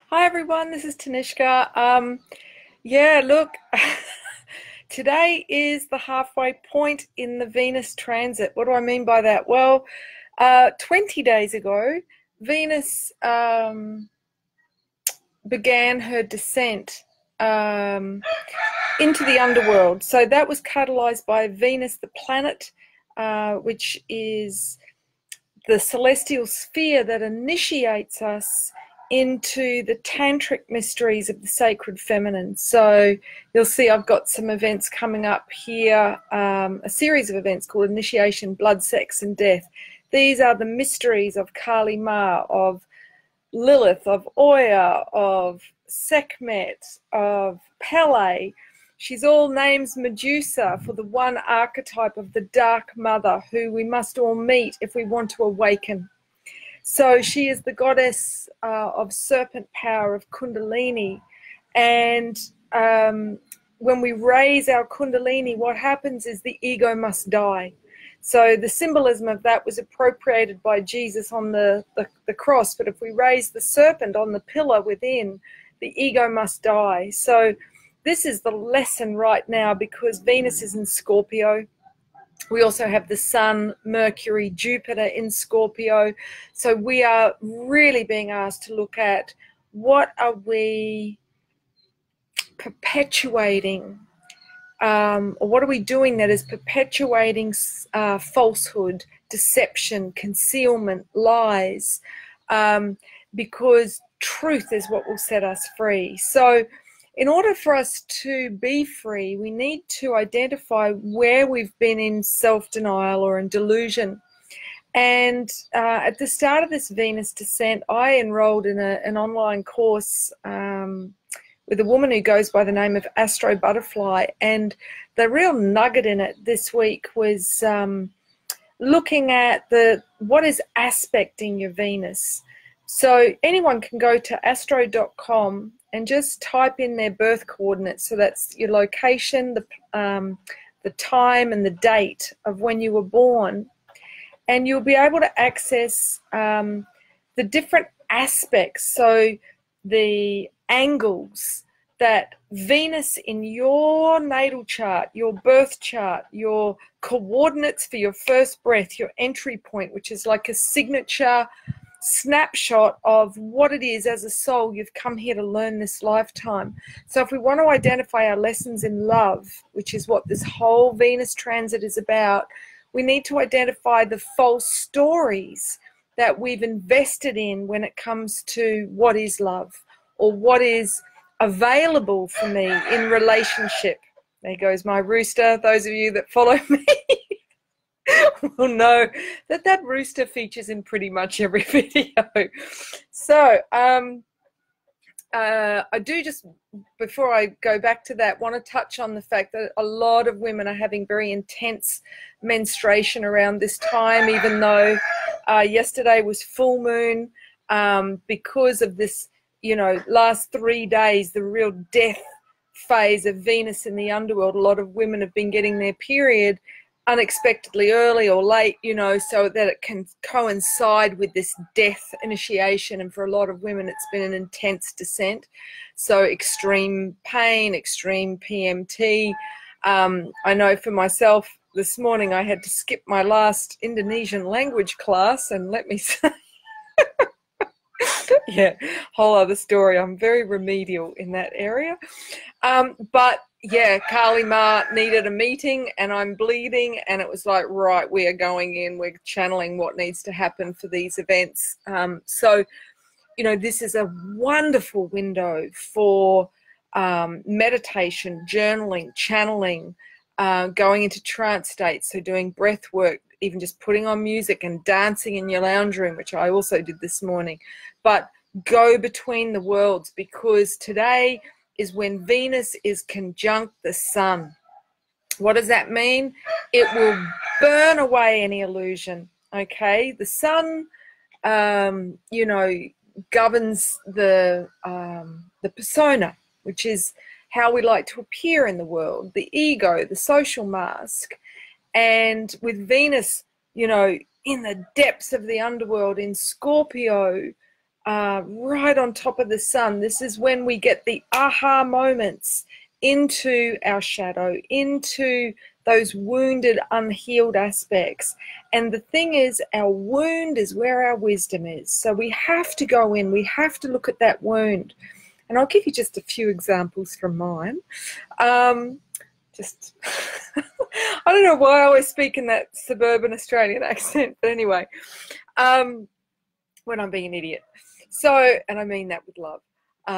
Hi everyone, this is Tanishka. Yeah, look, today is the halfway point in the Venus transit. What do I mean by that? Well, 20 days ago, Venus began her descent um, into the underworld. So that was catalyzed by Venus, the planet, which is the celestial sphere that initiates us into the tantric mysteries of the sacred feminine. So you'll see I've got some events coming up here, a series of events called Initiation, Blood, Sex and Death. These are the mysteries of Kali Ma, of Lilith, of Oya, of Sekhmet, of Pele. She's all names Medusa for the one archetype of the Dark Mother who we must all meet if we want to awaken. So she is the goddess of serpent power, of Kundalini. And when we raise our Kundalini, what happens is the ego must die. So the symbolism of that was appropriated by Jesus on the cross. But if we raise the serpent on the pillar within, the ego must die. So this is the lesson right now, because Venus is in Scorpio. We also have the Sun, Mercury, Jupiter in Scorpio. So we are really being asked to look at what are we perpetuating, or what are we doing that is perpetuating falsehood, deception, concealment, lies, because truth is what will set us free. So in order for us to be free, we need to identify where we've been in self-denial or in delusion. And at the start of this Venus descent, I enrolled in an online course with a woman who goes by the name of Astro Butterfly. And the real nugget in it this week was looking at what is aspecting your Venus. So anyone can go to astro.com and just type in their birth coordinates. So that's your location, the time and the date of when you were born. And you'll be able to access the different aspects, so the angles that Venus in your natal chart, your birth chart, your coordinates for your first breath, your entry point, which is like a signature snapshot of what it is as a soul you've come here to learn this lifetime. So if we want to identify our lessons in love, which is what this whole Venus transit is about, we need to identify the false stories that we've invested in when it comes to what is love or what is available for me in relationship. There goes my rooster. Those of you that follow me will know that that rooster features in pretty much every video. So I do, just before I go back to that, want to touch on the fact that a lot of women are having very intense menstruation around this time, even though yesterday was full moon, because of this, last 3 days, the real death phase of Venus in the underworld. A lot of women have been getting their period unexpectedly early or late, so that it can coincide with this death initiation. And for a lot of women, it's been an intense descent. So extreme pain, extreme PMT. I know for myself, this morning I had to skip my last Indonesian language class, and let me say, yeah, whole other story. I'm very remedial in that area. But yeah, Kali Ma needed a meeting and I'm bleeding, and it was like, right, we are going in, we're channeling what needs to happen for these events. So, this is a wonderful window for meditation, journaling, channeling, going into trance states, so doing breath work, even just putting on music and dancing in your lounge room, which I also did this morning. But go between the worlds, because today is when Venus is conjunct the Sun. What does that mean? It will burn away any illusion, okay? The Sun, governs the persona, which is how we like to appear in the world, the ego, the social mask. And with Venus, in the depths of the underworld in Scorpio, right on top of the sun. This is when we get the aha moments into our shadow, into those wounded, unhealed aspects. And the thing is, our wound is where our wisdom is. So we have to go in, we have to look at that wound. And I'll give you just a few examples from mine. I don't know why I always speak in that suburban Australian accent, but anyway, when I'm being an idiot. So, and I mean that with love.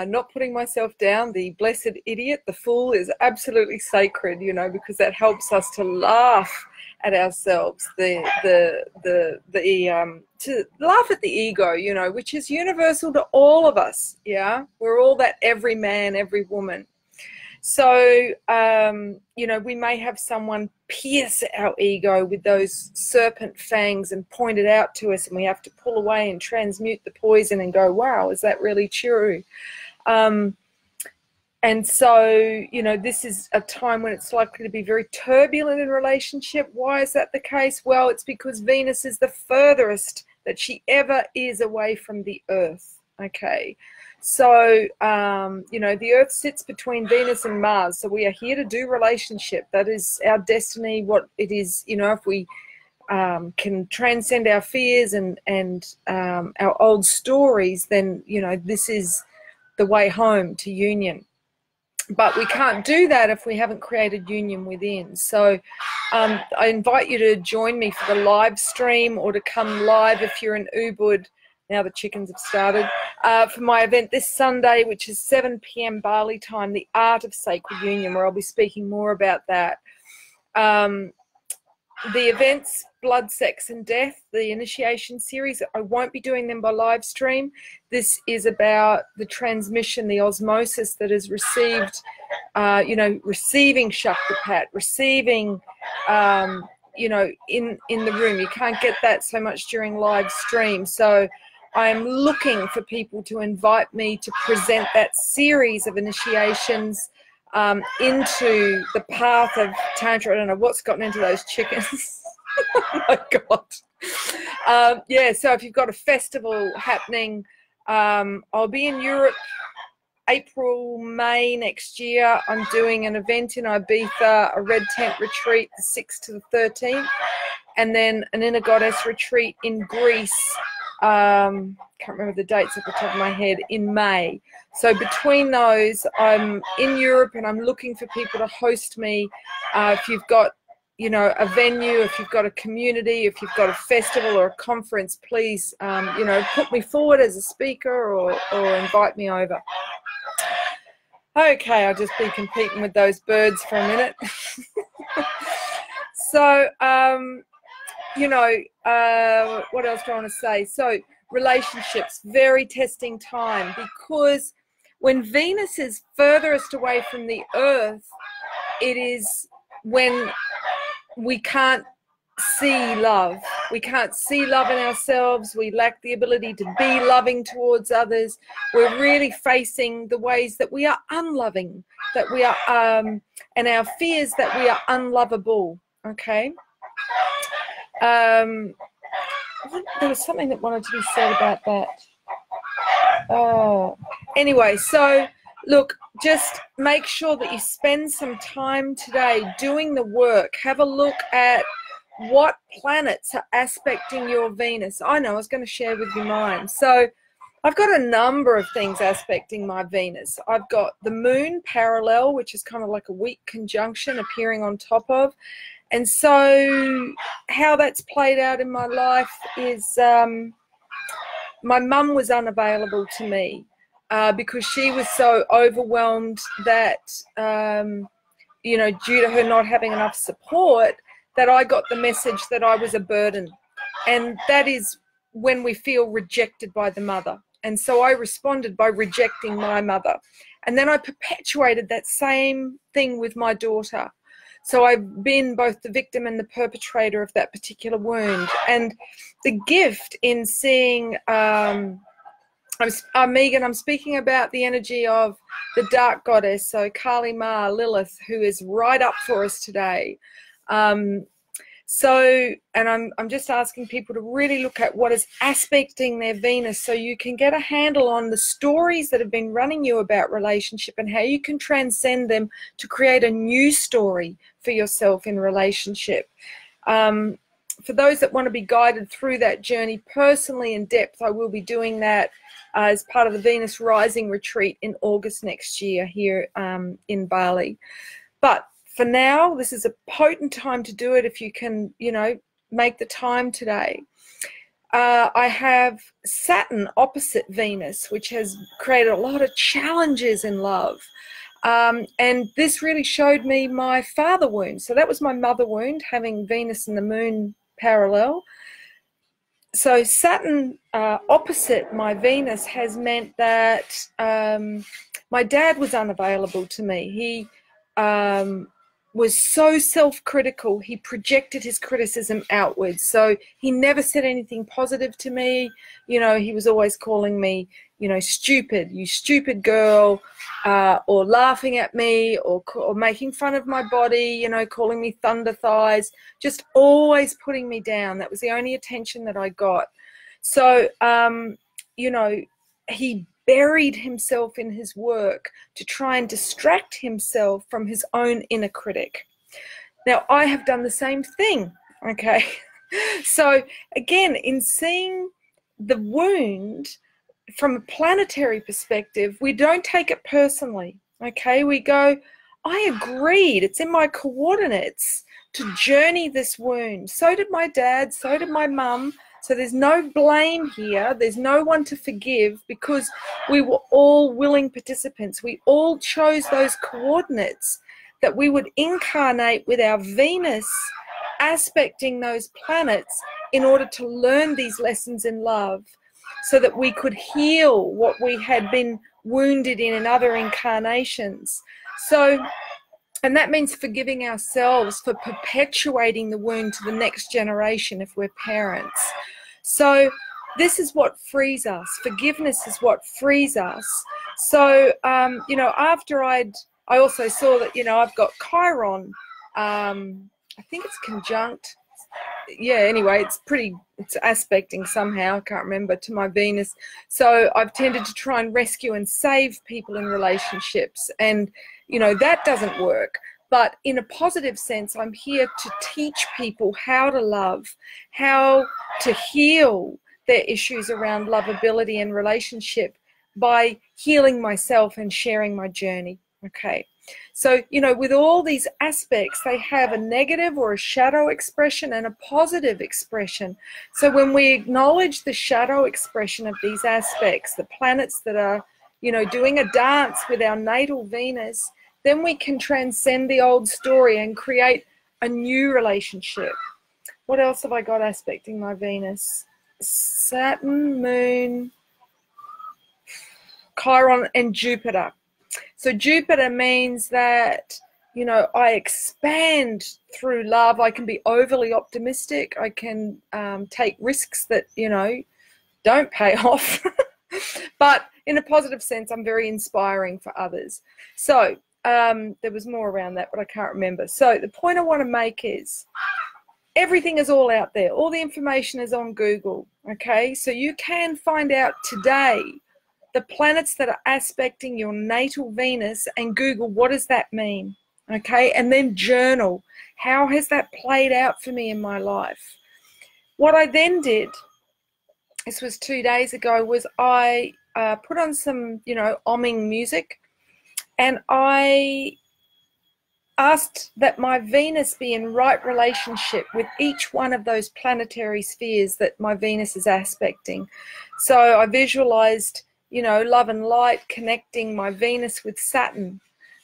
Not putting myself down, the blessed idiot, the fool is absolutely sacred, you know, because that helps us to laugh at ourselves, to laugh at the ego, you know, which is universal to all of us. Yeah, we're all that every man, every woman. So, you know, we may have someone pierce our ego with those serpent fangs and point it out to us, and we have to pull away and transmute the poison and go, wow, is that really true? And so, you know, this is a time when it's likely to be very turbulent in relationship. Why is that the case? Well, it's because Venus is the furthest that she ever is away from the Earth. Okay. So, you know, the Earth sits between Venus and Mars. So we are here to do relationship. That is our destiny, what it is. You know, if we can transcend our fears and our old stories, then, you know, this is the way home to union. But we can't do that if we haven't created union within. So I invite you to join me for the live stream, or to come live if you're in Ubud. Now the chickens have started. For my event this Sunday, which is 7 p.m. Bali time, The Art of Sacred Union, where I'll be speaking more about that. The events, Blood, Sex and Death, the initiation series, I won't be doing them by live stream. This is about the transmission, the osmosis that is received, you know, receiving Shaktipat, receiving, you know, in the room. You can't get that so much during live stream. So I'm looking for people to invite me to present that series of initiations into the path of Tantra. I don't know what's gotten into those chickens. Oh my God. Yeah, so if you've got a festival happening, I'll be in Europe April, May next year. I'm doing an event in Ibiza, a red tent retreat, the 6th to the 13th, and then an inner goddess retreat in Greece. Can't remember the dates off the top of my head, in May. So between those, I'm in Europe and I'm looking for people to host me. If you've got, you know, a venue, if you've got a community, if you've got a festival or a conference, please, you know, put me forward as a speaker or invite me over. Okay, I'll just be competing with those birds for a minute. So, you know, what else do I want to say? So relationships, very testing time, because when Venus is furthest away from the Earth, it is when we can't see love. We can't see love in ourselves. We lack the ability to be loving towards others. We're really facing the ways that we are unloving, that we are, and our fears that we are unlovable. Okay. There was something that wanted to be said about that. Anyway, so look, just make sure that you spend some time today doing the work. Have a look at what planets are aspecting your Venus. I know, I was going to share with you mine. So I've got a number of things aspecting my Venus. I've got the moon parallel, which is kind of like a weak conjunction appearing on top of. And so how that's played out in my life is my mum was unavailable to me because she was so overwhelmed that, you know, due to her not having enough support, that I got the message that I was a burden. And that is when we feel rejected by the mother. And so I responded by rejecting my mother. And then I perpetuated that same thing with my daughter. So I've been both the victim and the perpetrator of that particular wound. And the gift in seeing, Megan, I'm speaking about the energy of the dark goddess, so Kali Ma, Lilith, who is right up for us today. So, and I'm just asking people to really look at what is aspecting their Venus, so you can get a handle on the stories that have been running you about relationship and how you can transcend them to create a new story for yourself in relationship. For those that want to be guided through that journey personally in depth, I will be doing that as part of the Venus Rising retreat in August next year here in Bali. But for now, this is a potent time to do it if you can, you know, make the time today. I have Saturn opposite Venus, which has created a lot of challenges in love. And this really showed me my father wound. So that was my mother wound, having Venus and the moon parallel. So Saturn opposite my Venus has meant that my dad was unavailable to me. He was so self-critical. He projected his criticism outwards. So he never said anything positive to me. You know, he was always calling me, you know, stupid, you stupid girl, or laughing at me, or making fun of my body, you know, calling me thunder thighs, just always putting me down. That was the only attention that I got. So, you know, he buried himself in his work to try and distract himself from his own inner critic. Now, I have done the same thing, okay? So, again, in seeing the wound from a planetary perspective, we don't take it personally, okay? We go, I agreed, it's in my coordinates to journey this wound. So did my dad, so did my mum. So there's no blame here. There's no one to forgive, because we were all willing participants. We all chose those coordinates that we would incarnate with our Venus aspecting those planets in order to learn these lessons in love, so that we could heal what we had been wounded in other incarnations. So, and that means forgiving ourselves for perpetuating the wound to the next generation if we're parents. So this is what frees us. Forgiveness is what frees us. So, you know, after I also saw that, you know, I've got Chiron, I think it's conjunct. Yeah, anyway, it's aspecting somehow, I can't remember, to my Venus. So I've tended to try and rescue and save people in relationships. And, you know, that doesn't work. But in a positive sense, I'm here to teach people how to love, how to heal their issues around lovability and relationship by healing myself and sharing my journey. Okay. So, you know, with all these aspects, they have a negative or a shadow expression and a positive expression. So when we acknowledge the shadow expression of these aspects, the planets that are, you know, doing a dance with our natal Venus, then we can transcend the old story and create a new relationship. What else have I got aspecting my Venus? Saturn, Moon, Chiron, and Jupiter. So Jupiter means that, you know, I expand through love. I can be overly optimistic. I can take risks that, you know, don't pay off. But in a positive sense, I'm very inspiring for others. So there was more around that, but I can't remember. So the point I want to make is everything is all out there. All the information is on Google, okay? So you can find out today the planets that are aspecting your natal Venus and Google, what does that mean, okay? And then journal. How has that played out for me in my life? What I then did, this was 2 days ago, was I put on some, you know, omming music, and I asked that my Venus be in right relationship with each one of those planetary spheres that my Venus is aspecting. So I visualized, you know, love and light connecting my Venus with Saturn,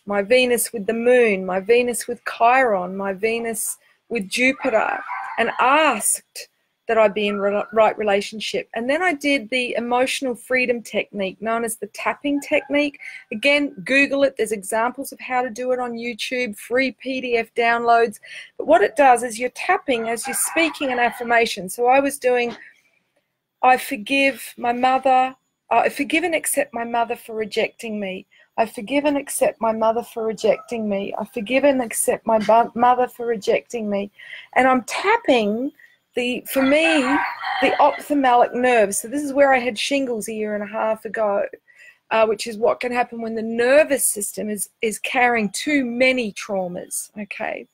my Venus with the moon, my Venus with Chiron, my Venus with Jupiter, and asked that I be in right relationship. And then I did the emotional freedom technique known as the tapping technique. Again, Google it. There's examples of how to do it on YouTube, free PDF downloads. But what it does is you're tapping as you're speaking an affirmation. So I was doing, I forgive my mother, I forgive and accept my mother for rejecting me. I forgive and accept my mother for rejecting me. I forgive and accept my mother for rejecting me. And I'm tapping for me, the ophthalmic nerve. So this is where I had shingles a year and a half ago, which is what can happen when the nervous system is carrying too many traumas, okay?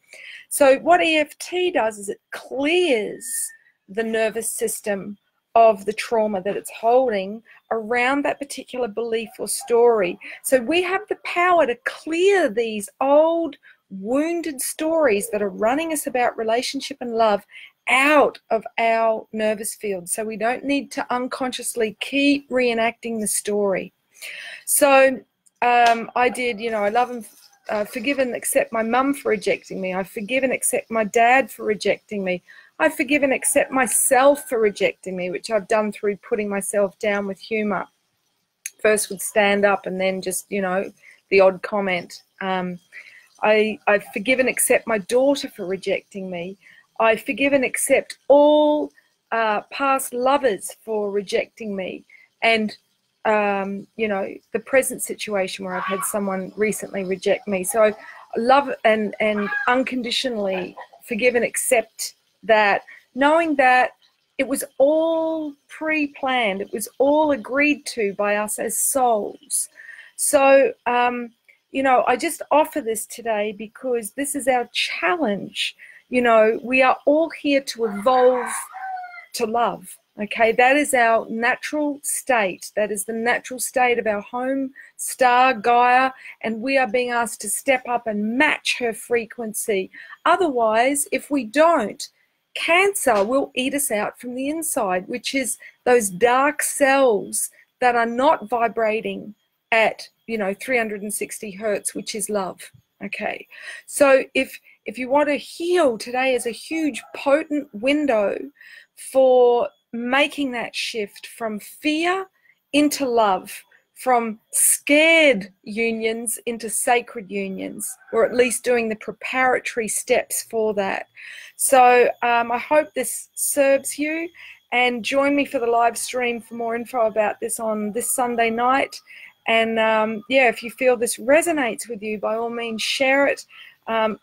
So what EFT does is it clears the nervous system of the trauma that it's holding around that particular belief or story. So we have the power to clear these old wounded stories that are running us about relationship and love out of our nervous field. So we don't need to unconsciously keep reenacting the story. So I did, I love and forgive and accept my mum for rejecting me. I forgive and accept my dad for rejecting me. I forgive and accept myself for rejecting me, which I've done through putting myself down with humor. First with stand up and then just, the odd comment. I forgive and accept my daughter for rejecting me. I forgive and accept all past lovers for rejecting me. And, the present situation where I've had someone recently reject me. So I love and unconditionally forgive and accept that, knowing that it was all pre-planned, it was all agreed to by us as souls. So, I just offer this today because this is our challenge. We are all here to evolve to love. Okay, that is our natural state. That is the natural state of our home star, Gaia, and we are being asked to step up and match her frequency. Otherwise, if we don't, Cancer will eat us out from the inside, which is those dark cells that are not vibrating at 360 hertz, which is love. Okay, so if you want to heal, today is a huge potent window for making that shift from fear into love, from scared unions into sacred unions, or at least doing the preparatory steps for that. So I hope this serves you, and join me for the live stream for more info about this on this Sunday night. And if you feel this resonates with you, by all means share it.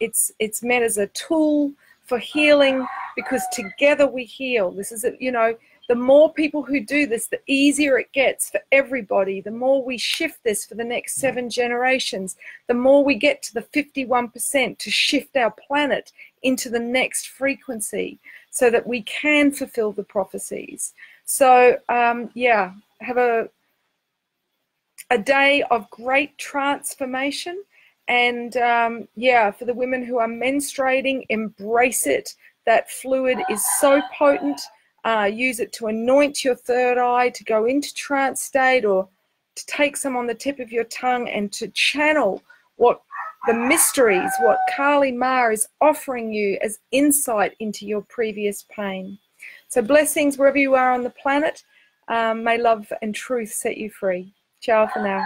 It's meant as a tool for healing, because together we heal. This is the more people who do this, the easier it gets for everybody. The more we shift this for the next 7 generations, the more we get to the 51% to shift our planet into the next frequency, so that we can fulfill the prophecies. So have a day of great transformation. And for the women who are menstruating, embrace it. That fluid is so potent. Use it to anoint your third eye, to go into trance state, or to take some on the tip of your tongue and to channel what the mysteries, what Kali Ma is offering you as insight into your previous pain. So blessings wherever you are on the planet. May love and truth set you free. Ciao for now.